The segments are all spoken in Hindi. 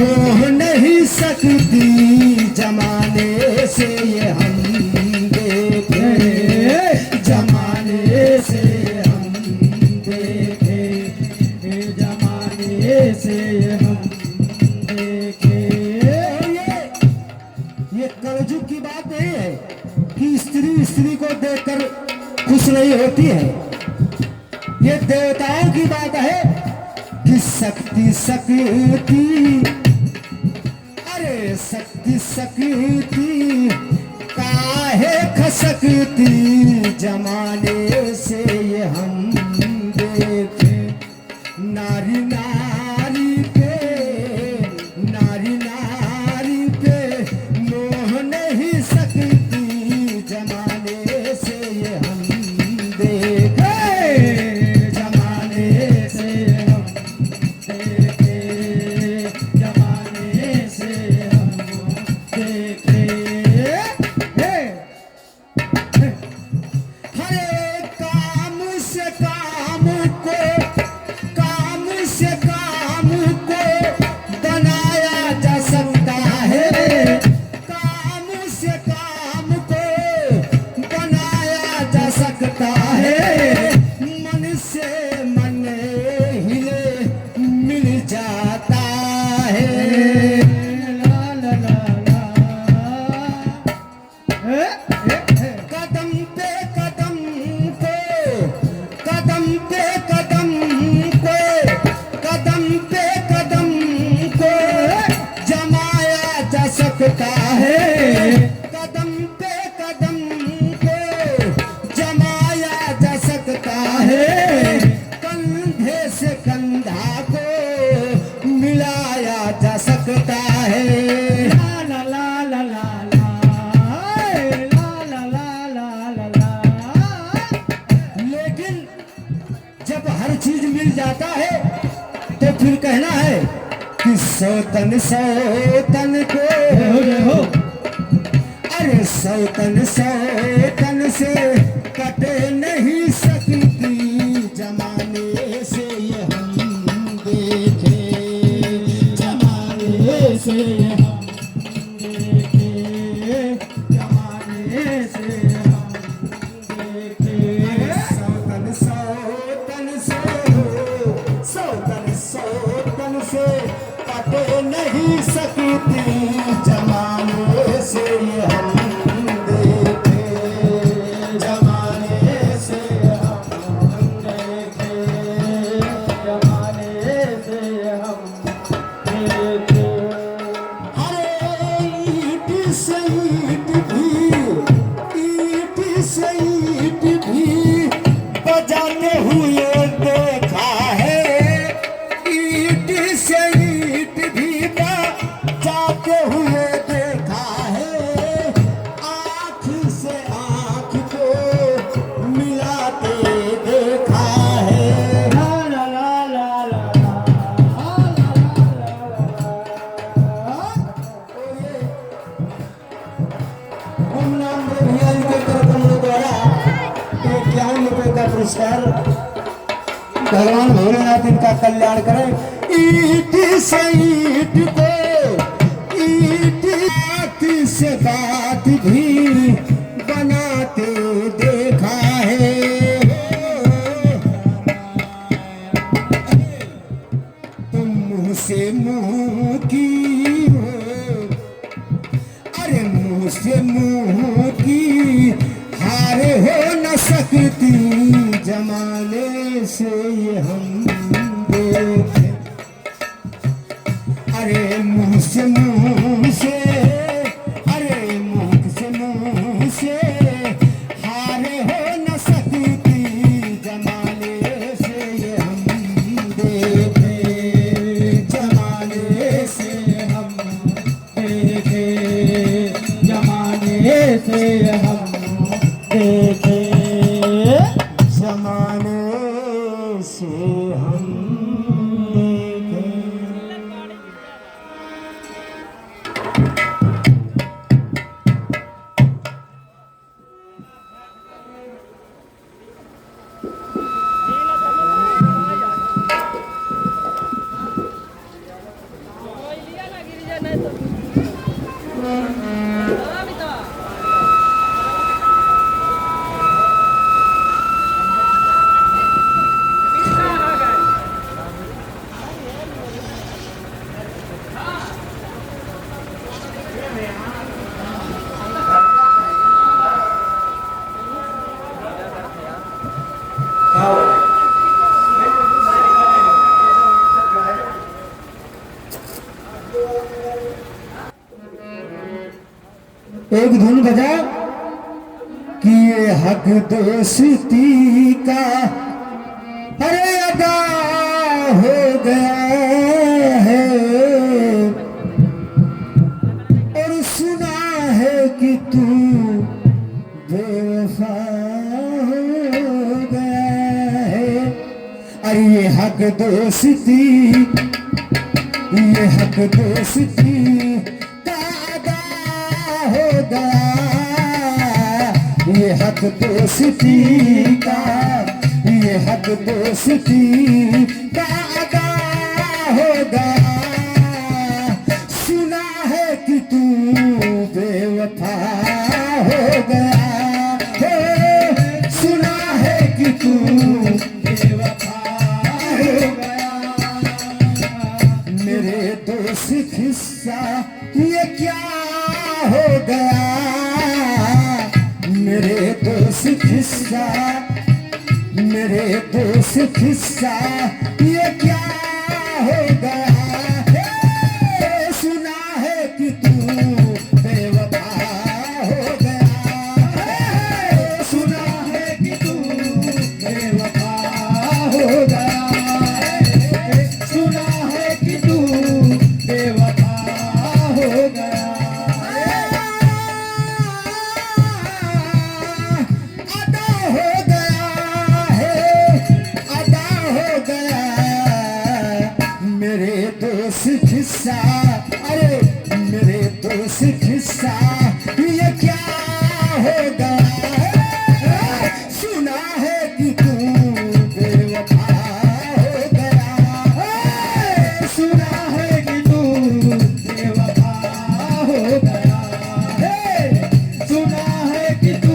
मोह नहीं सकती जमाने से ये हम देखे, जमाने से हम देखे, जमाने से हम देखे। ये कलयुग की बात नहीं है कि स्त्री स्त्री को देखकर खुश नहीं होती है। ये देवताओं की बात है कि शक्ति शक्ति, अरे शक्ति शक्ति काहे खसकती जमाने से ये हम देखे। नारी नारी पे, नारी नारी पे मोह नहीं सकती जमाने से ये हम देखे, जमाने से हम देखे, जमाने से हम देखे। हरे काम से काम को, काम से काम को बनाया जा सकता है, काम से काम को बनाया जा सकता है। मन से मन हिले मिल जाता है। ला ला ला ला, कदम पे कदम को, कदम पे कदम को, कदम पे कदम को जमाया जा सकता है। कदम पे कदम को जमाया जा सकता है। कंधे से कंधा को मिलाया जा सकता है। ला ला ला ला ला ला, ला ला ला ला। लेकिन जब हर चीज मिल जाता है तो फिर कहना है कि सौतन सौतन को, अरे सौतन सौतन से कटे नहीं सकती जमाने से ये हम देखे, जमाने से हम देखे, जमाने से हम देखे। सौतन सौतन से, सौतन सौतन से कटे नहीं सकती जमाने से ये हम देखे, जमाने से हम देखे, जमाने से हम देखे। अरे ईट से ईट भी, ईट से ईट भी बजाते हुए देखा है, ईट से ईट भी बजाते हुए देखा है। आँख से आँख को मिलाते देखा है। ला ला ला ला ला, ओम नाम भैया के कार्यक्रमों द्वारा 51 रुपए का पुरस्कार, भगवान भोलेनाथ इनका कल्याण करें। ईट से ईट को, ईट बात से बात भी बनाते देखा है। तुम मुंह से मुंह की हो, अरे मुंह से मुंह की हारे हो न सकती जमाने से ये हम देखे। अरे मुंह से मुंह से, अरे मुंह से मुंह से हारे हो न सकती जमाने से ये हम देखे, जमाने से हम देखे, जमाने से हम देखे, जमाने से हम देखे। एक धुन बजा कि ये हक दोस्ती का अरे अदा हो गया है और सुना है कि तू बेवफा हो गया है। अरे ये हक दोस्ती हो गया, ये हक दोस्ती का, ये हक दोस्ती का अदा हो गया। सुना है कि तू बेवफा हो गया है, सुना है कि तू बेवफा हो गया। मेरे दोस्त किस्सा ये क्या हो गया, मेरे दोस्त किस्सा, मेरे दोस्त किस्सा ये क्या हो गया। सुना है कि तू बेवफा हो गया, सुना है कि तू बेवफा हो गया, सुना है कि तू बेवफा हो गया। किस्सा अरे मेरे दोस्त किस्सा ये क्या हो गया। सुना है कि तू बेवफा हो गया, सुना है कि तू बेवफा हो गया, सुना है कि तू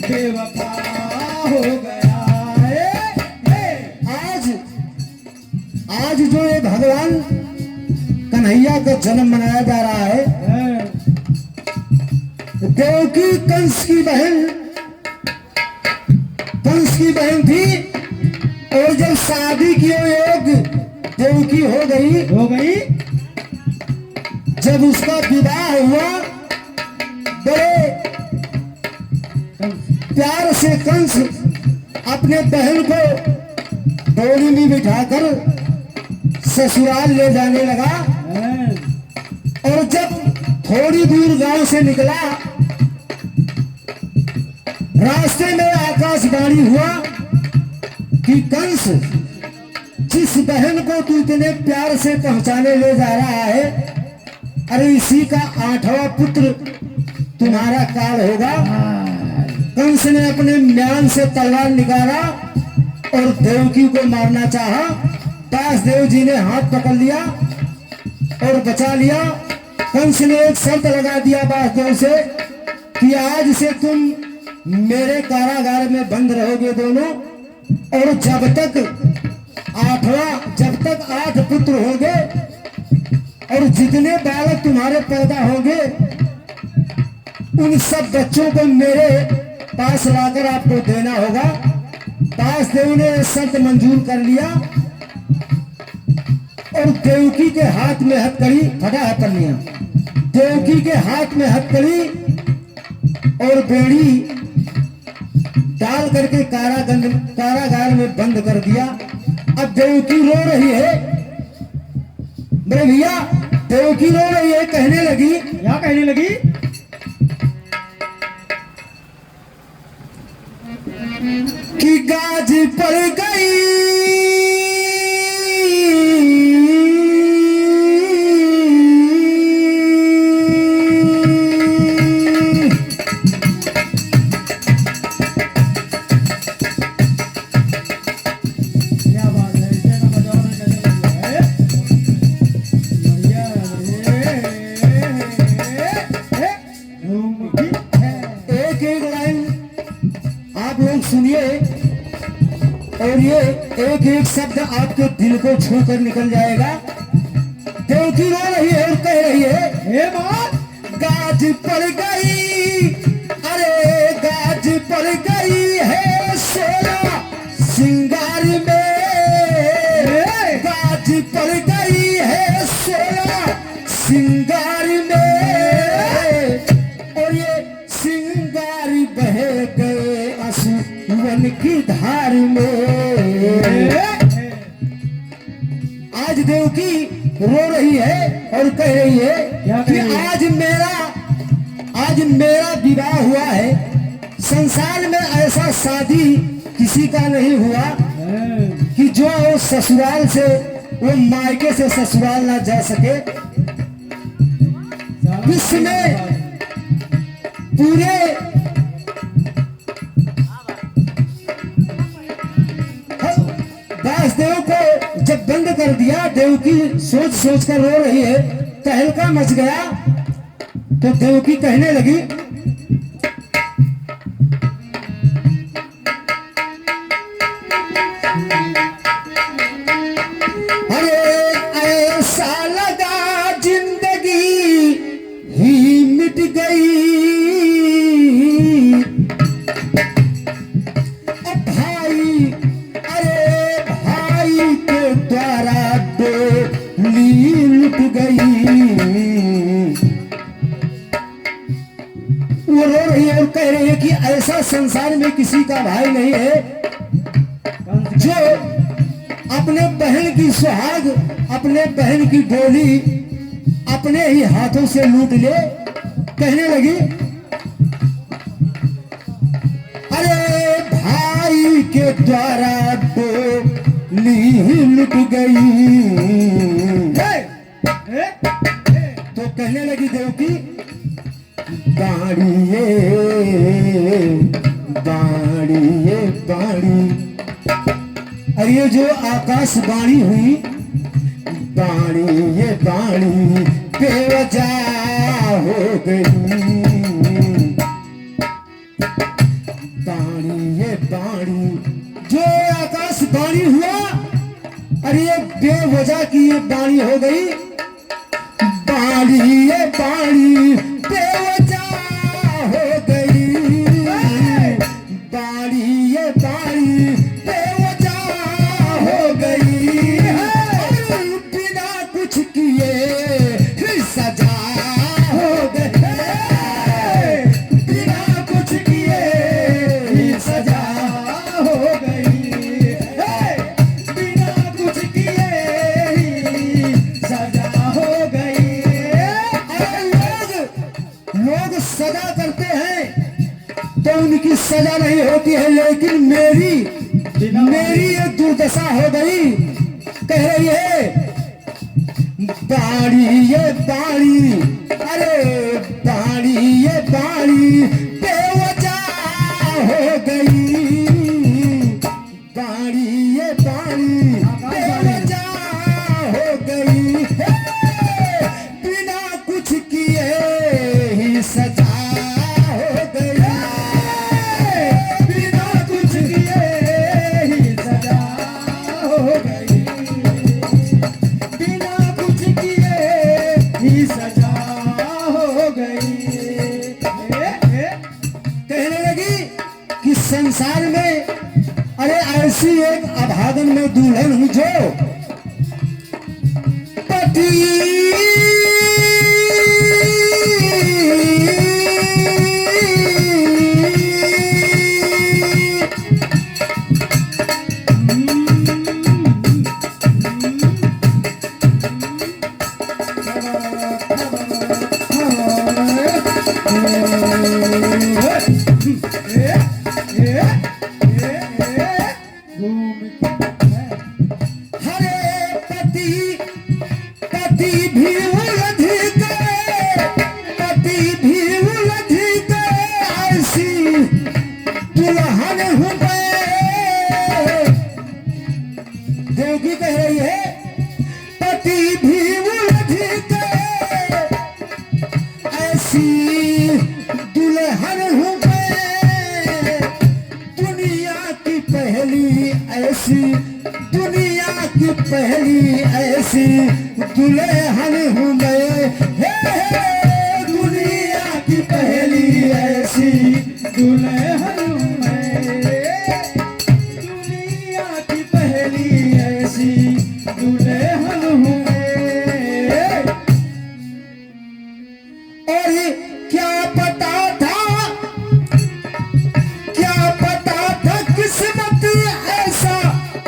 बेवफा हो गया। आज जो ये भगवान कन्हैया का जन्म मनाया जा रहा है, देवकी कंस की बहन थी और जब शादी की योग देवकी हो गई, जब उसका विवाह हुआ बड़े प्यार से कंस अपने बहन को डोली में बिठाकर ससुराल ले जाने लगा। और जब थोड़ी दूर गांव से निकला, रास्ते में आकाशवाणी हुआ कि कंस, जिस बहन को तू इतने प्यार से पहुंचाने ले जा रहा है, अरे इसी का 8वां पुत्र तुम्हारा काल होगा। कंस ने अपने म्यान से तलवार निकाला और देवकी को मारना चाहा। व्यासदेव जी ने हाथ पकड़ लिया और बचा लिया। कंस ने एक शर्त लगा दिया व्यासदेव से कि आज से तुम मेरे कारागार में बंद रहोगे दोनों, और जब तक 8 पुत्र होंगे और जितने बालक तुम्हारे पैदा होंगे, उन सब बच्चों को मेरे पास लाकर आपको देना होगा। व्यासदेव ने शर्त मंजूर कर लिया और देवकी के हाथ में हथकड़ी, फटा हाथ कर लिया, देवकी के हाथ में हथकड़ी और बेड़ी डाल करके कारागार में बंद कर दिया। अब देवकी रो रही है, मेरे भैया देवकी रो रही है, कहने लगी, क्या कहने लगी कि गाज पड़ गई सुनिए और ये एक एक शब्द आपके दिल को छू कर निकल जाएगा। देवकी रो रही है और कह रही है, हे माँ गाज पड़ गई, अरे गाज पड़ गई है सोना सिंगार में, गाज पड़ गई है सोना सिंगार में, और ये सिंगार बह गए आंसुओं की धार में। आज देवकी रो रही है और कह रही है कि आज मेरा विवाह हुआ है। संसार में ऐसा शादी किसी का नहीं हुआ कि जो ससुराल से, वो मायके से ससुराल ना जा सके। विश्व में पूरे दासदेव को जब बंद कर दिया, देवकी सोच सोच कर रो रही है, तहलका मच गया। तो देवकी कहने लगी, अरे ऐसा लगा जिंदगी ही मिट गई, भाई अरे भाई के द्वारा डोली लुट गई। वो रो रही है और कह रही है कि ऐसा संसार में किसी का भाई नहीं है जो अपने बहन की सुहाग, अपने बहन की डोली अपने ही हाथों से लूट ले। कहने लगी, अरे भाई के द्वारा डोली ही लुट गई। तो कहने लगी देवकी, बाड़िए बाड़िए बाड़ी, और ये जो आकाशवाणी हुई, बाड़िए बाड़ी बेवजह हो गई, बाड़िए बाड़ी जो आकाशवाणी हुआ, अरे ये बेवजह की ये बाणी हो गई। बाड़िए बाड़ी बेवजह हो गई, बाड़िए बाड़ी बेवजह हो गई, बिना कुछ किए ही सजा हो गई, बिना कुछ किए ही सजा हो गई, बिना कुछ किए ही सजा हो गई। लोग सजा करते हैं तो उनकी सजा नहीं होती है, लेकिन मेरी ये दुर्दशा हो गई। कह रही है, बाड़ी ये बाड़ी, अरे बाड़ी ये बाड़ी बेवजह हो गई, बाड़ी ये बाड़ी बेवजह हो गई, बिना कुछ किए ही सजा हो गई, बिना कुछ किए ही सजा हो गई, बिना कुछ किए ही सजा हो गई। कहने लगी कि संसार में अरे ऐसी एक अभागन में दुल्हन हूं जो पति हरे पति दुल्हन हूँ मैं, हे दुनिया की पहली ऐसी दुल्हन हूँ मैं, दुनिया की पहली ऐसी दुल्हन हूँ मैं। और क्या पता था, क्या पता था किस्मत ऐसा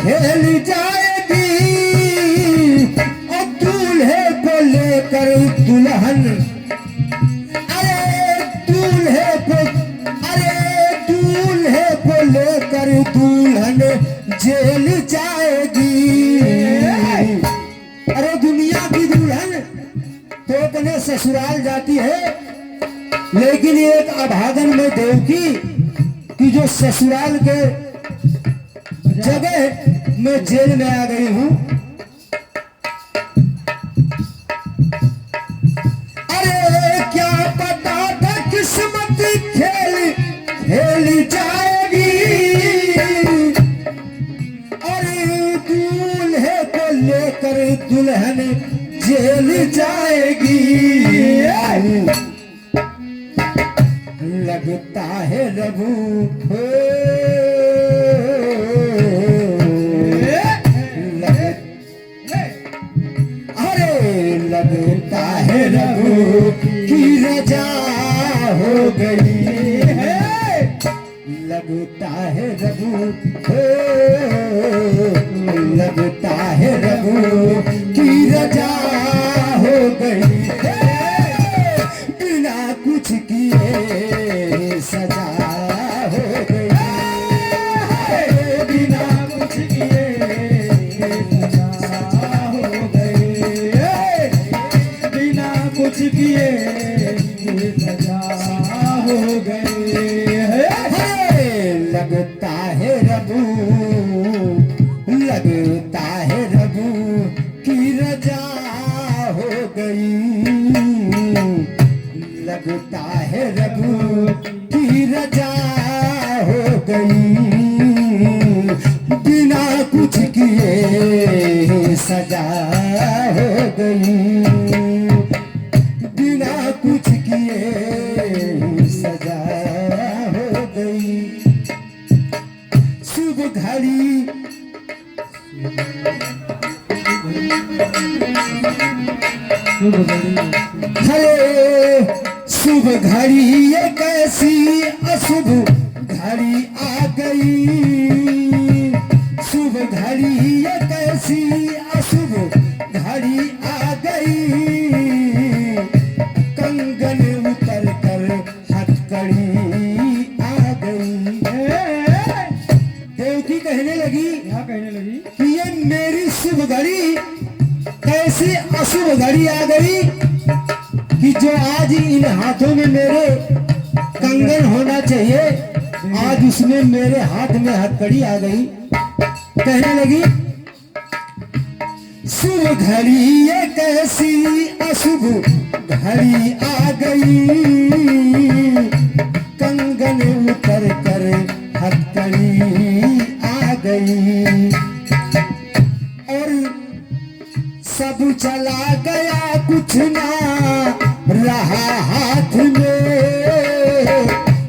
खेल जाएगी, और दूल्हे को लेकर दुल्हन, अरे दूल्हे को, अरे दूल्हे को लेकर दुल्हन जेल जाएगी। अरे दुनिया की दुल्हन तो अपने ससुराल जाती है, लेकिन एक अभागन में देवकी कि जो ससुराल के जगह मैं जेल में आ गई हूं। अरे क्या पता था किस्मत खेल खेल जाएगी, और दूल्हे को लेकर दुल्हन जेल जाएगी। लगता है रघु हो, अरे लगता है रघु की रजा हो गई है, लगता है रघु हो, लगता है रघु की रजा हो गई है, बिना कुछ किए सजा हो गई है, बिना कुछ किए सजा हो गई है, बिना कुछ किए सजा हो गई है। लगता है रघु, लगता है रघु की रजा हो गई, लगता है रघु की रजा हो गई, बिना कुछ किए सजा हो गई, बिना कुछ किए सजा हो गई। शुभ घड़ी, हरे शुभ घड़ी ये कैसी अशुभ घड़ी आ गई, शुभ घड़ी ये कैसी अशुभ घड़ी आ गई, कंगन उतर कर हथकड़ी आ गई। देवकी कहने लगी, क्या कहने लगी? कि ये मेरी शुभ घड़ी कैसी अशुभ घड़ी आ गई, कि जो आज इन हाथों में मेरे कंगन होना चाहिए, आज उसमें मेरे हाथ में हथकड़ी आ गई। कहने लगी शुभ घड़ी ये कैसी अशुभ घड़ी आ गई, कंगन उतर कर हथकड़ी आ गई, और सब चला गया कुछ ना रहा हाथ में,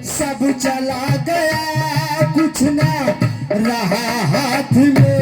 सब चला गया कुछ ना रहा हाथ में,